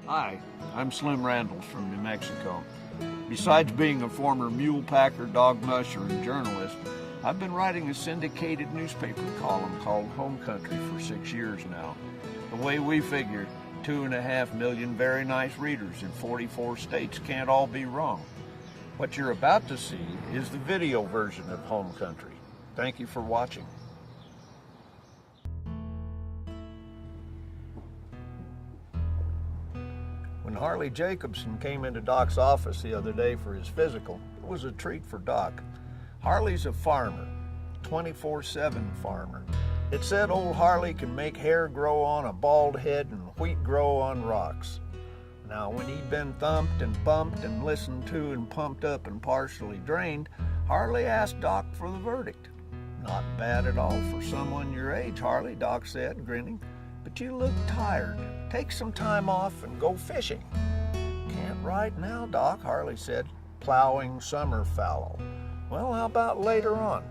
Hi, I'm Slim Randalls from New Mexico. Besides being a former mule packer, dog musher, and journalist, I've been writing a syndicated newspaper column called Home Country for 6 years now. The way we figure, 2.5 million very nice readers in 44 states can't all be wrong. What you're about to see is the video version of Home Country. Thank you for watching. When Harley Jacobson came into Doc's office the other day for his physical, it was a treat for Doc. Harley's a farmer, 24/7 farmer. It said old Harley can make hair grow on a bald head and wheat grow on rocks. Now, when he'd been thumped and bumped and listened to and pumped up and partially drained, Harley asked Doc for the verdict. "Not bad at all for someone your age, Harley," Doc said, grinning. "But you look tired. Take some time off and go fishing." "Can't right now, Doc," Harley said, "plowing summer fallow." "Well, how about later on?"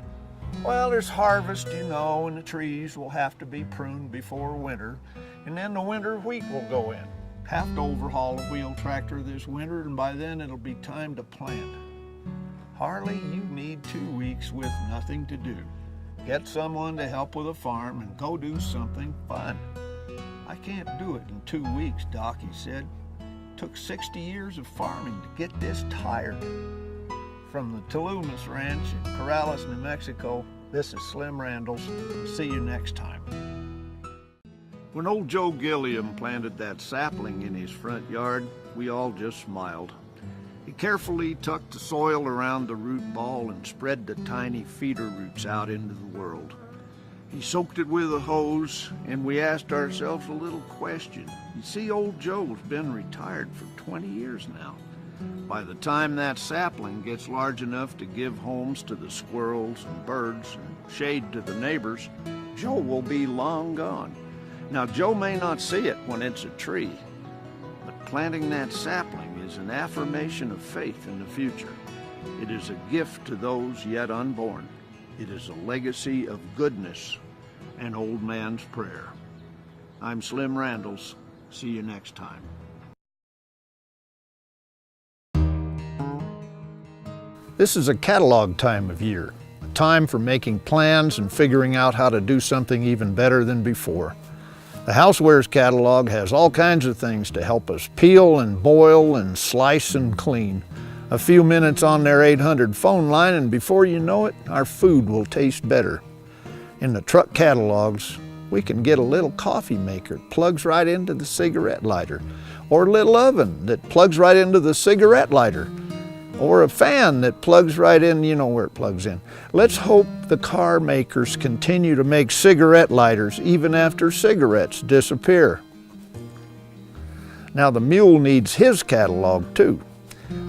"Well, there's harvest, you know, and the trees will have to be pruned before winter, and then the winter wheat will go in. Have to overhaul a wheel tractor this winter, and by then it'll be time to plant." "Harley, you need 2 weeks with nothing to do. Get someone to help with a farm and go do something fun." "I can't do it in 2 weeks, Doc," he said. "Took 60 years of farming to get this tired." From the Tulumas Ranch in Corrales, New Mexico, this is Slim Randalls. See you next time. When old Joe Gilliam planted that sapling in his front yard, we all just smiled. He carefully tucked the soil around the root ball and spread the tiny feeder roots out into the world. He soaked it with a hose, and we asked ourselves a little question. You see, old Joe's been retired for 20 years now. By the time that sapling gets large enough to give homes to the squirrels and birds and shade to the neighbors, Joe will be long gone. Now, Joe may not see it when it's a tree, but planting that sapling is an affirmation of faith in the future. It is a gift to those yet unborn. It is a legacy of goodness, an old man's prayer. I'm Slim Randalls. See you next time. This is a catalog time of year, a time for making plans and figuring out how to do something even better than before. The Housewares catalog has all kinds of things to help us peel and boil and slice and clean. A few minutes on their 800 phone line, and before you know it, our food will taste better. In the truck catalogs, we can get a little coffee maker that plugs right into the cigarette lighter, or a little oven that plugs right into the cigarette lighter, or a fan that plugs right in, you know where it plugs in. Let's hope the car makers continue to make cigarette lighters even after cigarettes disappear. Now, the mule needs his catalog too.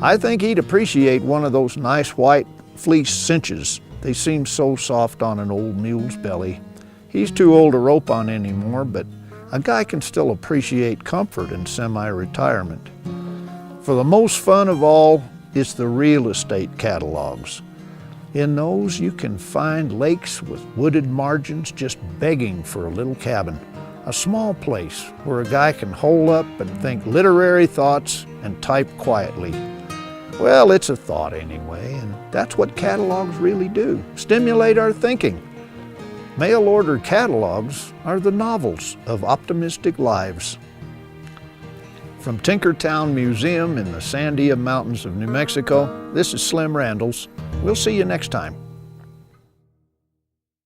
I think he'd appreciate one of those nice white fleece cinches. They seem so soft on an old mule's belly. He's too old to rope on anymore, but a guy can still appreciate comfort in semi-retirement. For the most fun of all, it's the real estate catalogs. In those, you can find lakes with wooded margins just begging for a little cabin. A small place where a guy can hole up and think literary thoughts and type quietly. Well, it's a thought anyway, and that's what catalogs really do, stimulate our thinking. Mail order catalogs are the novels of optimistic lives. From Tinkertown Museum in the Sandia Mountains of New Mexico, this is Slim Randalls. We'll see you next time.